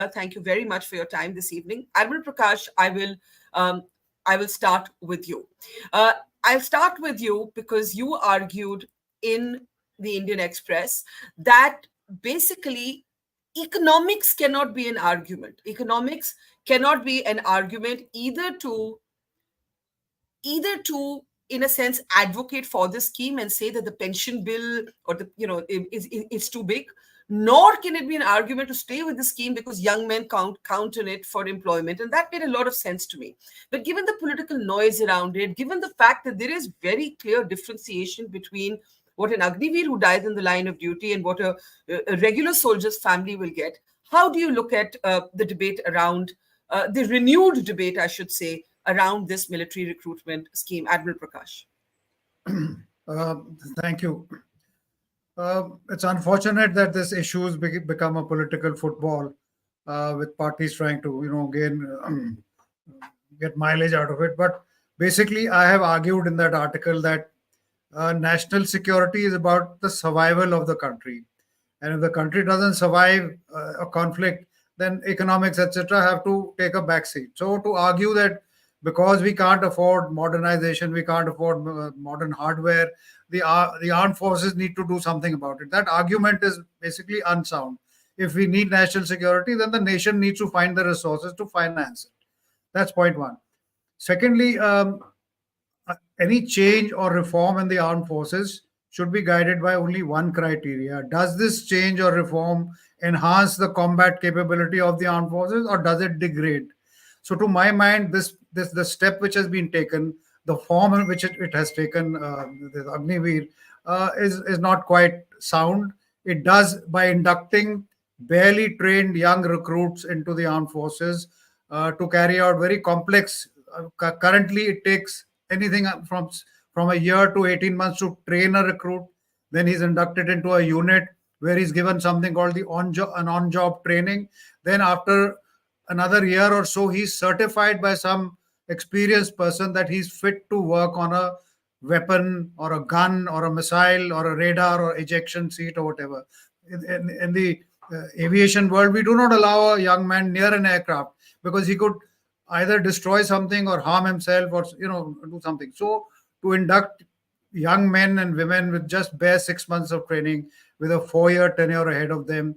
Thank you very much for your time this evening. Admiral Prakash, um, I will start with you. Uh, I'll start with you because you argued in the Indian Express that basically economics cannot be an argument. Economics cannot be an argument either to in a sense advocate for the scheme and say that the pension bill or the is too big, nor can it be an argument to stay with the scheme because young men count on it for employment. And that made a lot of sense to me. But given the political noise around it, given the fact that there is very clear differentiation between what an Agniveer who dies in the line of duty and what a regular soldier's family will get, how do you look at the debate around the renewed debate, I should say, around this military recruitment scheme? Admiral Prakash. Uh, Thank you. It's unfortunate that this issue has become a political football with parties trying to, get mileage out of it. But basically, I have argued in that article that national security is about the survival of the country, and if the country doesn't survive a conflict, then economics, etc., have to take a backseat. So to argue that because we can't afford modernization, we can't afford modern hardware, the armed forces need to do something about it. That argument is basically unsound. If we need national security, then the nation needs to find the resources to finance it. That's point one. Secondly, any change or reform in the armed forces should be guided by only one criteria. Does this change or reform enhance the combat capability of the armed forces, or does it degrade? So, to my mind, this the step which has been taken, the form in which it has taken, the Agniveer, is not quite sound. It does by inducting barely trained young recruits into the armed forces to carry out very complex. Currently, it takes anything from a year to 18 months to train a recruit. Then he's inducted into a unit where he's given something called the on-job training. Then after another year or so, he's certified by some experienced person that he's fit to work on a weapon or a gun or a missile or a radar or ejection seat or whatever. In the aviation world, we do not allow a young man near an aircraft because he could either destroy something or harm himself or do something. So to induct young men and women with just bare 6 months of training with a 4-year tenure ahead of them,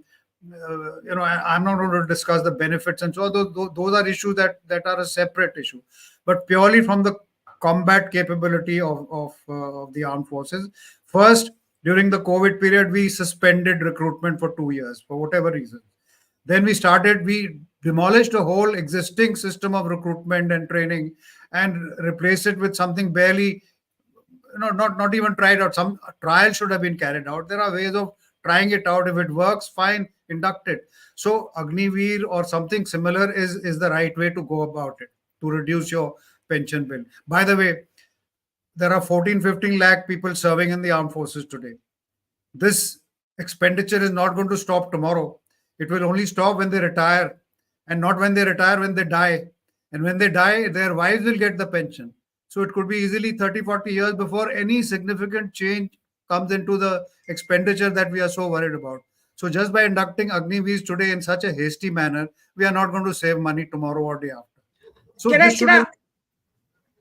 I'm not going to discuss the benefits and so on. Those are issues that are a separate issue. But purely from the combat capability of the armed forces, first, during the COVID period, we suspended recruitment for 2 years for whatever reason. Then we demolished a whole existing system of recruitment and training and replaced it with something barely, not even tried out. Some trial should have been carried out. There are ways of trying it out. If it works, fine, induct it. So Agniveer or something similar is the right way to go about it to reduce your pension bill. By the way, there are 14-15 lakh people serving in the armed forces today. This expenditure is not going to stop tomorrow. It will only stop when they retire, and not when they retire, when they die. And when they die, their wives will get the pension. So it could be easily 30-40 years before any significant change comes into the expenditure that we are so worried about. So just by inducting Agniveers today in such a hasty manner, we are not going to save money tomorrow or day after. So Can this I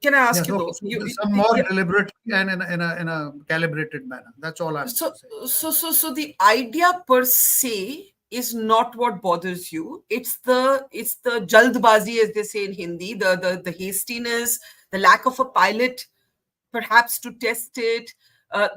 can I ask you so, though? so some more deliberately and in a calibrated manner. That's all I'm So, saying. so the idea per se is not what bothers you. It's the jaldbazi, as they say in Hindi, the hastiness, the lack of a pilot, perhaps to test it,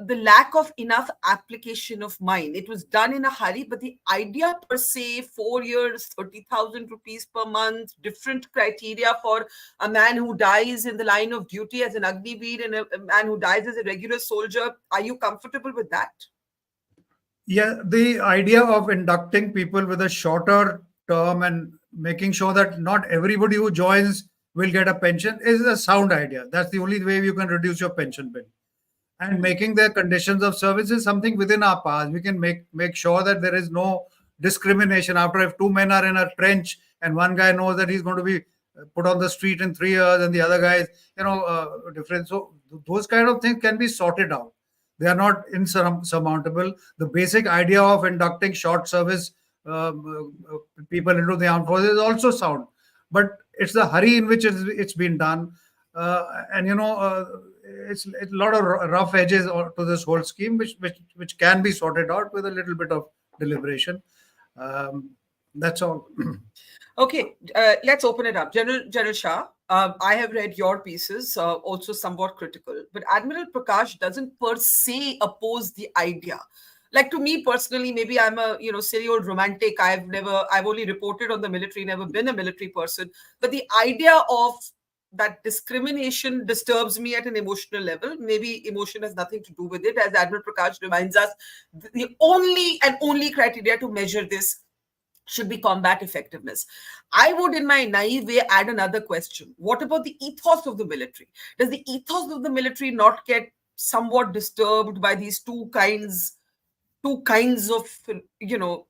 the lack of enough application of mind. It was done in a hurry, but the idea per se, 4 years, 30,000 rupees per month, different criteria for a man who dies in the line of duty as an Agniveer and a man who dies as a regular soldier. Are you comfortable with that? Yeah, the idea of inducting people with a shorter term and making sure that not everybody who joins will get a pension is a sound idea. That's the only way you can reduce your pension bill. And making their conditions of service is something within our powers. We can make sure that there is no discrimination. After if two men are in a trench and one guy knows that he's going to be put on the street in 3 years and the other guy is, different. So those kind of things can be sorted out. They are not insurmountable. The basic idea of inducting short service people into the armed forces is also sound. But it's the hurry in which it's been done, and it's a lot of rough edges to this whole scheme, which can be sorted out with a little bit of deliberation. Um, that's all. Okay, let's open it up. General Shah, I have read your pieces, also somewhat critical, but Admiral Prakash doesn't per se oppose the idea. Like to me personally, maybe I'm a silly old romantic. I've only reported on the military, never been a military person. But the idea of that discrimination disturbs me at an emotional level. Maybe emotion has nothing to do with it, as Admiral Prakash reminds us. The only and only criteria to measure this should be combat effectiveness. I would, in my naive way, add another question. What about the ethos of the military? Does the ethos of the military not get somewhat disturbed by these two kinds of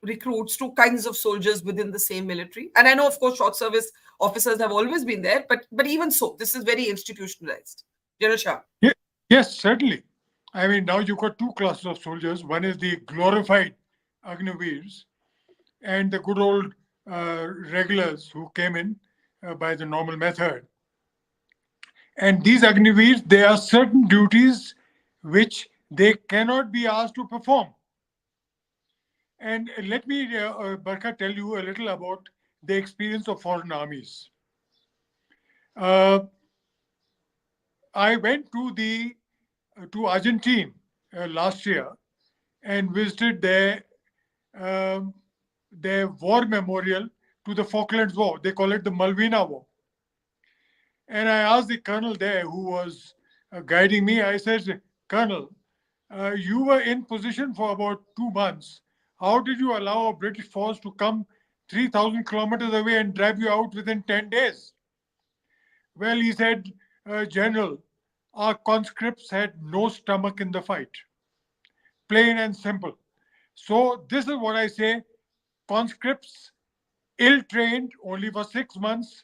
recruits, two kinds of soldiers within the same military? And I know, of course, short service officers have always been there, but even so, this is very institutionalized. General Shah. Ye- Yes, certainly. I mean, now you've got two classes of soldiers. One is the glorified Agniveers and the good old regulars who came in by the normal method. And these Agniveers, there are certain duties which they cannot be asked to perform. And let me, Barkha, tell you a little about the experience of foreign armies. Uh, I went to Argentina last year and visited um, their war memorial to the Falklands War. They call it the Malvina War. And I asked the colonel there who was guiding me, I said, Colonel, you were in position for about 2 months. How did you allow a British force to come 3,000 kilometers away and drive you out within 10 days? Well, he said, General, our conscripts had no stomach in the fight. Plain and simple. So, this is what I say, conscripts, ill trained, only for 6 months.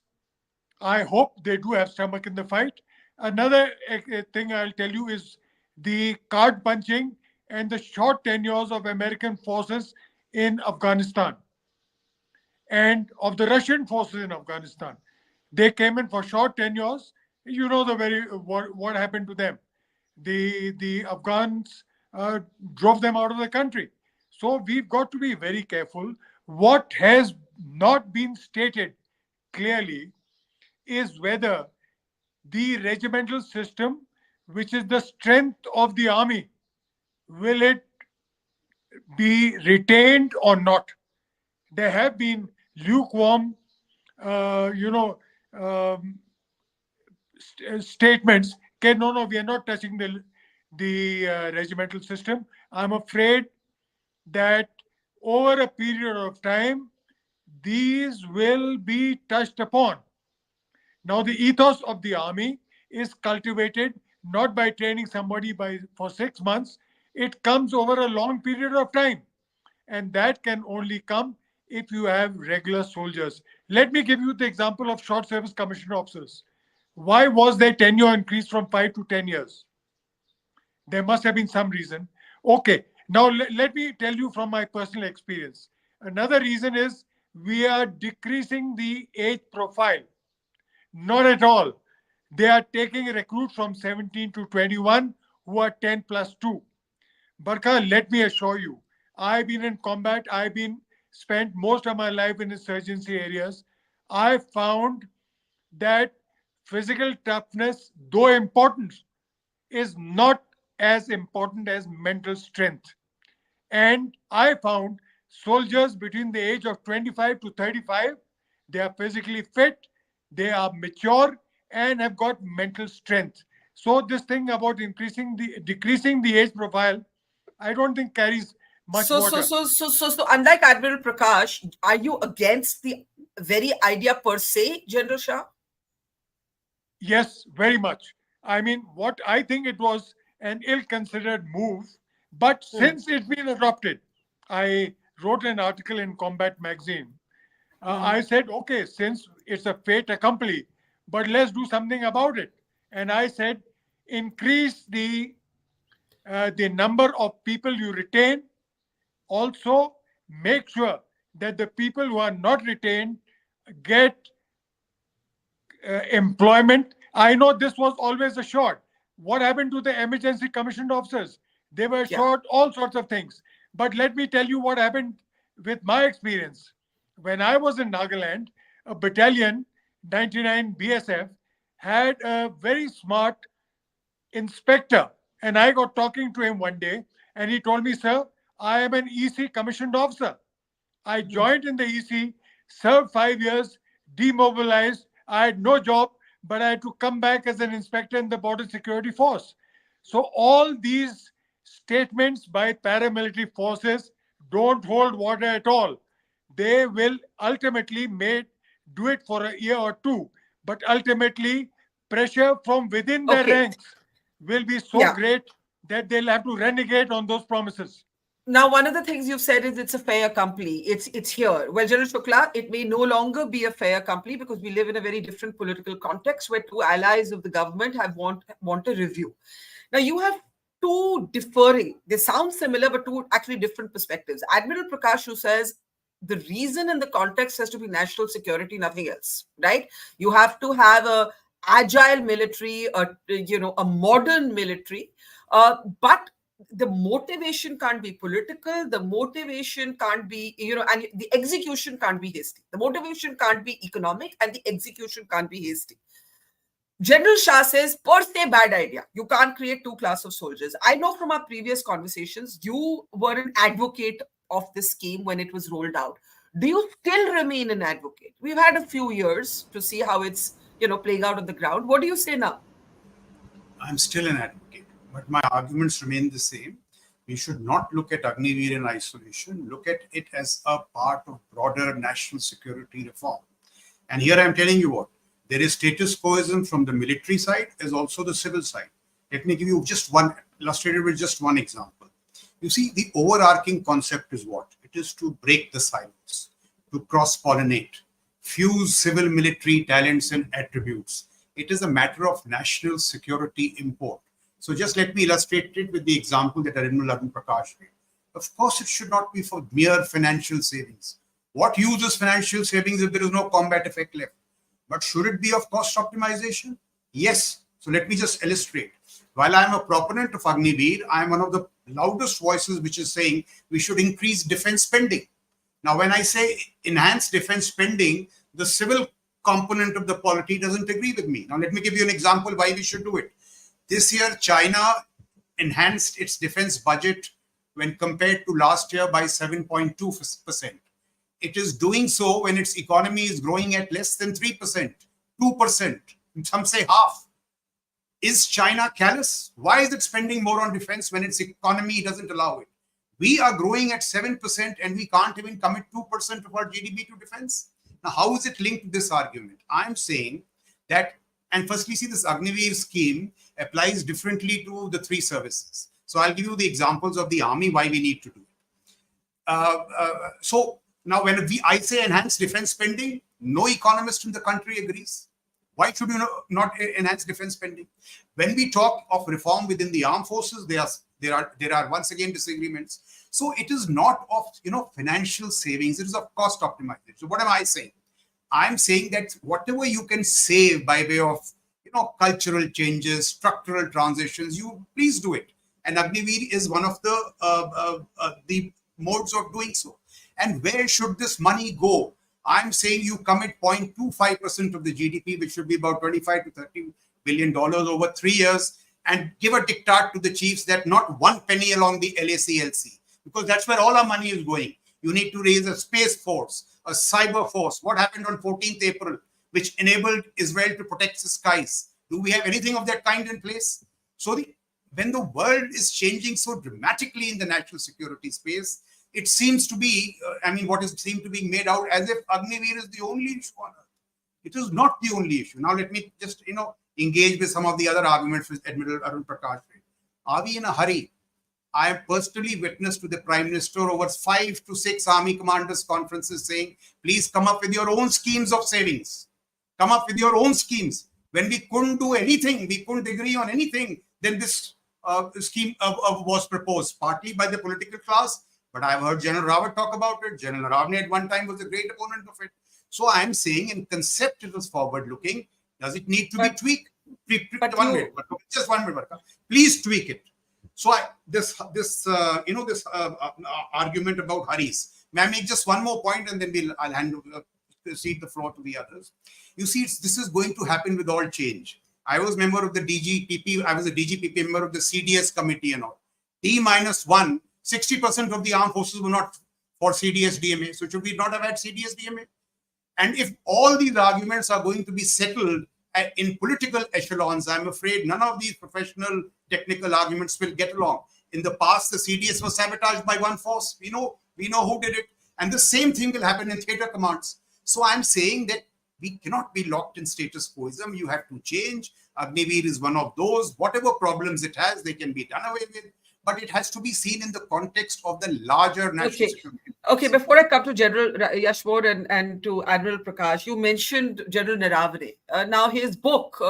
I hope they do have stomach in the fight. Another thing I'll tell you is the card punching and the short tenures of American forces in Afghanistan and of the Russian forces in Afghanistan. They came in for short tenures. You know the very what happened to them. The Afghans drove them out of the country. So we've got to be very careful. What has not been stated clearly is whether the regimental system, which is the strength of the army, will it be retained or not? There have been lukewarm, uh, you know, um, statements. Okay, no, no, we are not touching the regimental system. I'm afraid that over a period of time, these will be touched upon. Now, the ethos of the army is cultivated not by training somebody for 6 months. It comes over a long period of time, and that can only come if you have regular soldiers. Let me give you the example of short service commissioned officers. Why was their tenure increased from 5 to 10 years? There must have been some reason. Okay, now let me tell you from my personal experience. Another reason is we are decreasing the age profile. Not at all. They are taking recruits from 17 to 21 who are 10 plus 2. Barkha, let me assure you, I've been in combat. I've been spent most of my life in insurgency areas. I found that physical toughness, though important, is not as important as mental strength. And I found soldiers between the age of 25 to 35, they are physically fit, they are mature, and have got mental strength. So this thing about decreasing the age profile, I don't think carries much So, so, water. so, so, so, so, unlike Admiral Prakash, are you against the very idea per se, General Shah? Yes, very much. I mean, what I think it was an ill-considered move, but Hmm. since it's been adopted, I wrote an article in Combat Magazine. Hmm. I said, okay, since it's a fait accompli, but let's do something about it. And I said, increase the number of people you retain. Also, make sure that the people who are not retained get employment. I know this was always a short. What happened to the emergency commissioned officers? They were Yeah. short all sorts of things. But let me tell you what happened with my experience. When I was in Nagaland, a battalion, 99 BSF, had a very smart inspector. And I got talking to him one day, and he told me, "Sir, I am an EC commissioned officer. I Hmm. joined in the EC, served 5 years, demobilized. I had no job, but I had to come back as an inspector in the Border Security Force." So, all these statements by paramilitary forces don't hold water at all. They will ultimately do it for a year or two, but ultimately, pressure from within their Okay. ranks will be so Yeah. great that they'll have to renegade on those promises. Now, one of the things you've said is it's a fair company. It's here. Well, General Shukla, it may no longer be a fair company because we live in a very different political context where two allies of the government have want a review. Now, you have two differing, they sound similar, but two actually different perspectives. Admiral Prakash, who says the reason and the context has to be national security, nothing else, right? You have to have a agile military, a modern military, but the motivation can't be political, the motivation can't be, and the execution can't be hasty. The motivation can't be economic and the execution can't be hasty. General Shah says, per se, bad idea. You can't create two class of soldiers. I know from our previous conversations, you were an advocate of this scheme when it was rolled out. Do you still remain an advocate? We've had a few years to see how it's, playing out on the ground. What do you say now? I'm still an advocate, but my arguments remain the same. We should not look at Agniveer in isolation, look at it as a part of broader national security reform. And here I'm telling you what, there is status quoism from the military side as also the civil side. Let me give you just one, illustrated with just one example. You see, the overarching concept is what? It is to break the silence, to cross-pollinate, fuse civil military talents and attributes. It is a matter of national security import. So just let me illustrate it with the example that Admiral Arun Prakash made. Of course, it should not be for mere financial savings. What use is financial savings if there is no combat effect left? But should it be of cost optimization? Yes. So let me just illustrate. While I am a proponent of Agniveer, I am one of the loudest voices which is saying we should increase defense spending. Now, when I say enhance defense spending, the civil component of the polity doesn't agree with me. Now, let me give you an example why we should do it. This year, China enhanced its defense budget when compared to last year by 7.2%. It is doing so when its economy is growing at less than 3%, 2%, some say half. Is China callous? Why is it spending more on defense when its economy doesn't allow it? We are growing at 7% and we can't even commit 2% of our GDP to defense. Now, how is it linked to this argument? I'm saying that, and firstly, see, this Agniveer scheme applies differently to the three services. So I'll give you the examples of the army, why we need to do it. So now when I say enhance defense spending, no economist in the country agrees. Why should you not enhance defense spending? When we talk of reform within the armed forces, there are once again disagreements. So it is not of financial savings; it is of cost optimization. So what am I saying? I'm saying that whatever you can save by way of cultural changes, structural transitions, you please do it. And Agniveer is one of the modes of doing so. And where should this money go? I'm saying you commit 0.25% of the GDP, which should be about 25 to 30 billion dollars over 3 years, and give a diktat to the chiefs that not one penny along the LACLC, because that's where all our money is going. You need to raise a space force, a cyber force. What happened on 14th April, which enabled Israel to protect the skies? Do we have anything of that kind in place? So when the world is changing so dramatically in the national security space, it seems to be, what is seen to be made out as if Agniveer is the only issue on earth. It is not the only issue. Now, let me just, engage with some of the other arguments with Admiral Arun Prakash. Are we in a hurry? I have personally witnessed to the Prime Minister over 5 to 6 army commanders conferences saying, please come up with your own schemes of savings. Come up with your own schemes. When we couldn't do anything, we couldn't agree on anything, then this scheme was proposed, partly by the political class, But I've heard General Rawat talk about it. General Rawat at one time was a great opponent of it. So I'm saying in concept it was forward looking. Does it need to be tweaked? But One you- minute, just 1 minute, Barkha. Please tweak it. So this argument about hurries. May I make just one more point and then I'll cede the floor to the others. You see, this is going to happen with all change. I was member of the DGPP. I was a DGPP member of the CDS committee and all. T-1, 60% of the armed forces were not for CDS DMA. So should we not have had CDS DMA? And if all these arguments are going to be settled in political echelons, I'm afraid none of these professional technical arguments will get along. In the past, the CDS was sabotaged by one force. We know who did it. And the same thing will happen in theater commands. So I'm saying that we cannot be locked in status quoism. You have to change. Agniveer is one of those. Whatever problems it has, they can be done away with. But it has to be seen in the context of the larger national security. Okay, before I come to General Yashmore and to Admiral Prakash, you mentioned General Naravane. Now, his book,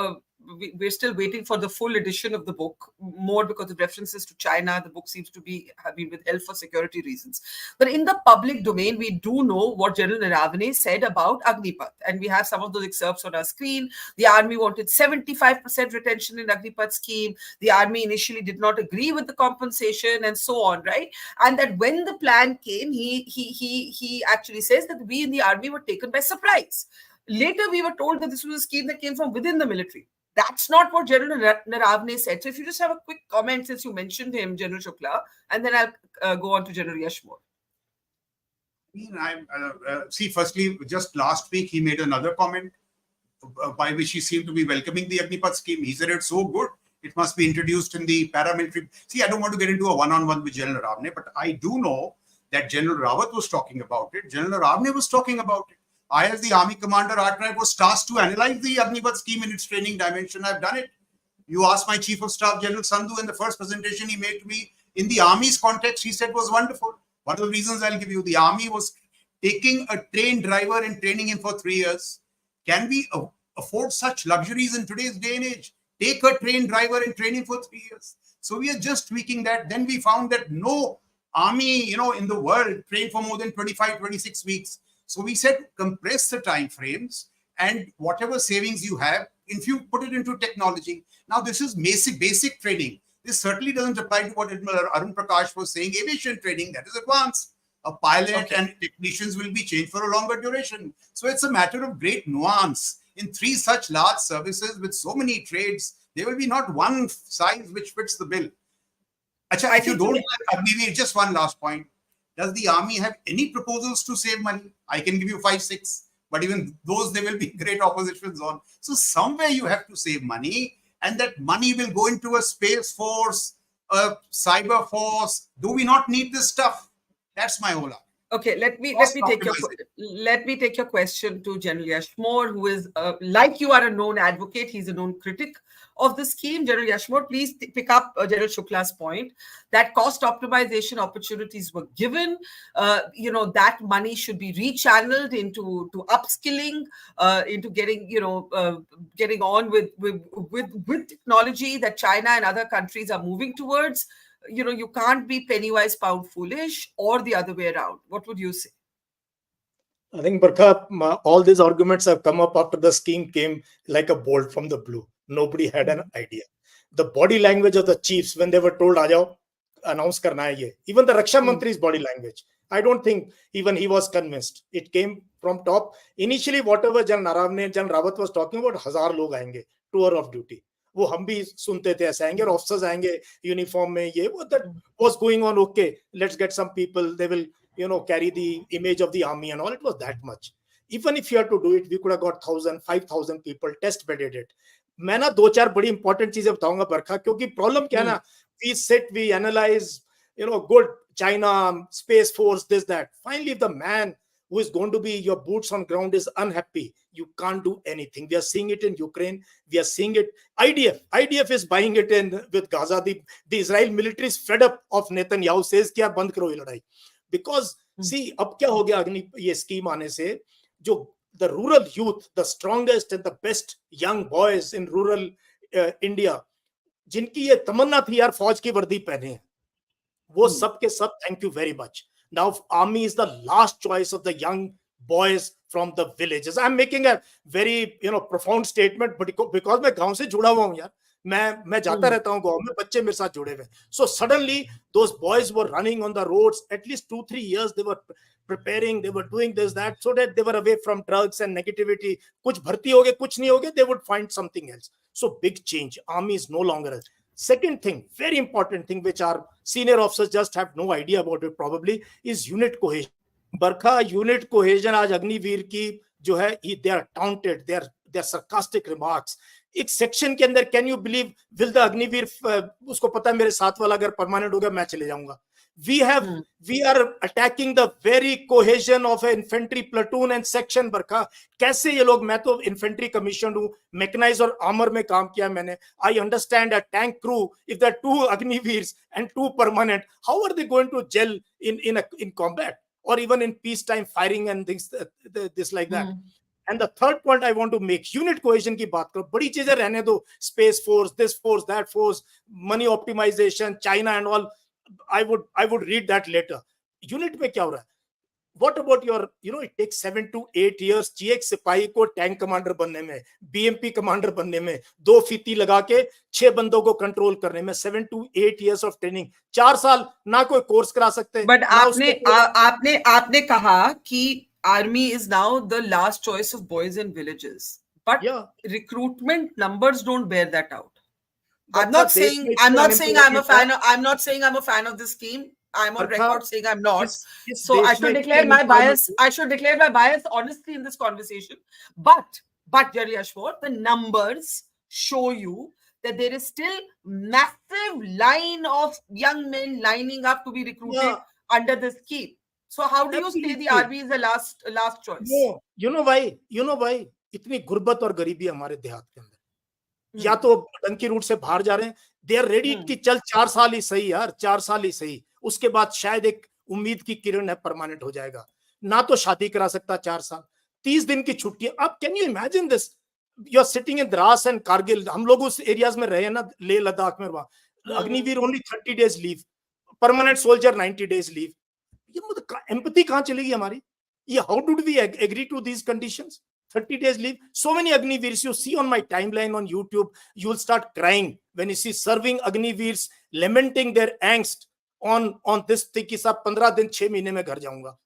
we're still waiting for the full edition of the book, more because of references to China. The book seems to have been withheld for security reasons. But in the public domain, we do know what General Naravane said about Agnipath. And we have some of those excerpts on our screen. The army wanted 75% retention in Agnipath scheme. The army initially did not agree with the compensation and so on, right? And that when the plan came, he actually says that we in the army were taken by surprise. Later, we were told that this was a scheme that came from within the military. That's not what General Naravane said. So if you just have a quick comment, since you mentioned him, General Shukla, and then I'll go on to General Yashmore. See, firstly, just last week, he made another comment by which he seemed to be welcoming the Agnipath scheme. He said it's so good, it must be introduced in the paramilitary. See, I don't want to get into a one-on-one with General Naravane, but I do know that General Rawat was talking about it. General Naravane was talking about it. I, as the army commander, was tasked to analyze the Agnipath scheme in its training dimension. I've done it. You asked my chief of staff, General Sandhu, in the first presentation he made to me in the army's context, he said was wonderful. One of the reasons I'll give you, the army was taking a trained driver and training him for 3 years. Can we afford such luxuries in today's day and age? Take a trained driver and train him for 3 years. So we are just tweaking that. Then we found that no army, in the world trained for more than 25, 26 weeks. So we said, compress the time frames and whatever savings you have, if you put it into technology. Now, this is basic training. This certainly doesn't apply to what Admiral Arun Prakash was saying, aviation training, that is advanced. A pilot and technicians will be changed for a longer duration. So it's a matter of great nuance. In 3 such large services with so many trades, there will be not one size which fits the bill. Achha, if you don't have Agniveer, just one last point. Does the army have any proposals to save money? I can give you 5, 6, but even those there will be great oppositions on. So somewhere you have to save money, and that money will go into a space force, a cyber force. Do we not need this stuff? That's my whole argument. Okay, let me take your question to General Yashmore, who is like you are a known advocate. He's a known critic of the scheme. General Yashmore, please pick up General Shukla's point that cost optimization opportunities were given. That money should be rechanneled into upskilling, into getting on with technology that China and other countries are moving towards. You can't be penny wise, pound foolish, or the other way around. What would you say? I think, Barkha, all these arguments have come up after the scheme came like a bolt from the blue. Nobody had an idea. The body language of the chiefs when they were told, "Aajo, announce karna hai ye." Even the Raksha Mantri's body language. I don't think even he was convinced. It came from top. Initially, whatever General Naravane, General Rawat was talking about, 1000 log aayenge, tour of duty. वो हम भी सुनते थे ऐसे आएंगे और officers आएंगे uniform में ये वो that was going on. Okay, let's get some people, they will carry the image of the army and all. It was that much. Even if you had to do it, we could have got 1000 5000 people test bedded it. मैं ना 2-4 बड़ी important चीजें बताऊंगा बरखा, क्योंकि problem क्या है ना, we sit, we analyze, good China, Space Force, this, that. Finally, if the man who is going to be your boots on ground is unhappy, you can't do anything. We are seeing it in Ukraine. We are seeing it. IDF is buying it in with Gaza. The Israel military is fed up of Netanyahu says कि यार बंद करो ये लड़ाई. Because see, अब क्या हो गया ये scheme आने से, जो the rural youth, the strongest and the best young boys in rural India, जिनकी ये तमन्ना थी यार फौज की वर्दी पहने, वो सब के सब, thank you very much. Now army is the last choice of the young boys from the villages. I'm making a very profound statement, but because मैं गांव से जुड़ा हुआ हूं यार, मैं जाता रहता हूं गांव में, बच्चे मेरे साथ जुड़े हुए. So suddenly those boys were running on the roads. At least 2-3 years they were preparing, they were doing this that, so that they were away from drugs and negativity. कुछ भर्ती हो गए, कुछ नहीं हो गए, they would find something else. So big change. Army is no longer. Second thing, very important thing, which our senior officers just have no idea about it probably, is unit cohesion. Barkha, unit cohesion आज अग्निवीर की जो है, they are taunted, they are sarcastic remarks. एक section के अंदर, can you believe, will the Agniveer, उसको पता है मेरे साथ वाला अगर परमानेंट हो गया मैं चले जाऊंगा. We are attacking the very cohesion of an infantry platoon and section. Barkha, कैसे ये लोग, मैं तो infantry commissioned हूँ, mechanized और armor में काम किया मैंने. I understand a tank crew, if there are 2 Agniveers and 2 permanent, how are they going to gel in combat or even in peacetime firing and things this like that? And the third point I want to make, unit cohesion की बात करो, बड़ी चीजें रहने दो, space force, this force, that force, money optimization, China and all. I would read that later. Unit में क्या हो रहा है? What about your, it takes 7 to 8 years चाहिए एक सिपाही को टैंक कमांडर बनने में, BMP कमांडर बनने में, 2 फीती लगा के 6 बंदों को कंट्रोल करने में, 7 to 8 years of training. 4 साल ना कोई कोर्स करा सकते. बट आपने कहा कि army is now the last choice of boys in villages, but recruitment numbers don't bear that out. I'm not saying I'm a fan of this scheme. I'm on record saying I'm not. So I should declare my bias. I should declare my bias honestly in this conversation. But Jerry Ashford, the numbers show you that there is still massive line of young men lining up to be recruited under the scheme. So how do you say the army is the last choice? No, you know why? इतनी गुर्बत और गरीबी हमारे देहात के अंदर. या तो डंकी रूट से बाहर जा रहे हैं, दे आर रेडी कि चल 4 साल ही सही यार, 4 साल ही सही, उसके बाद शायद एक उम्मीद की किरण है, परमानेंट हो जाएगा. ना तो शादी करा सकता 4 साल, 30 दिन की छुट्टी. अब can you imagine this, you are sitting in Dras and Kargil. हम लोग उस एरियाज में रहे ना, लेह लद्दाख में, वहां Agniveer only 30 days leave, permanent soldier 90 days leave. ये एम्पैथी कहां चलेगी हमारी? ये how did we agree to these conditions? 30 days leave. So many Agniveers you see on my timeline on YouTube, you will start crying when you see serving Agniveers lamenting their angst on this thing कि साहब 15 दिन 6 महीने में घर जाऊंगा.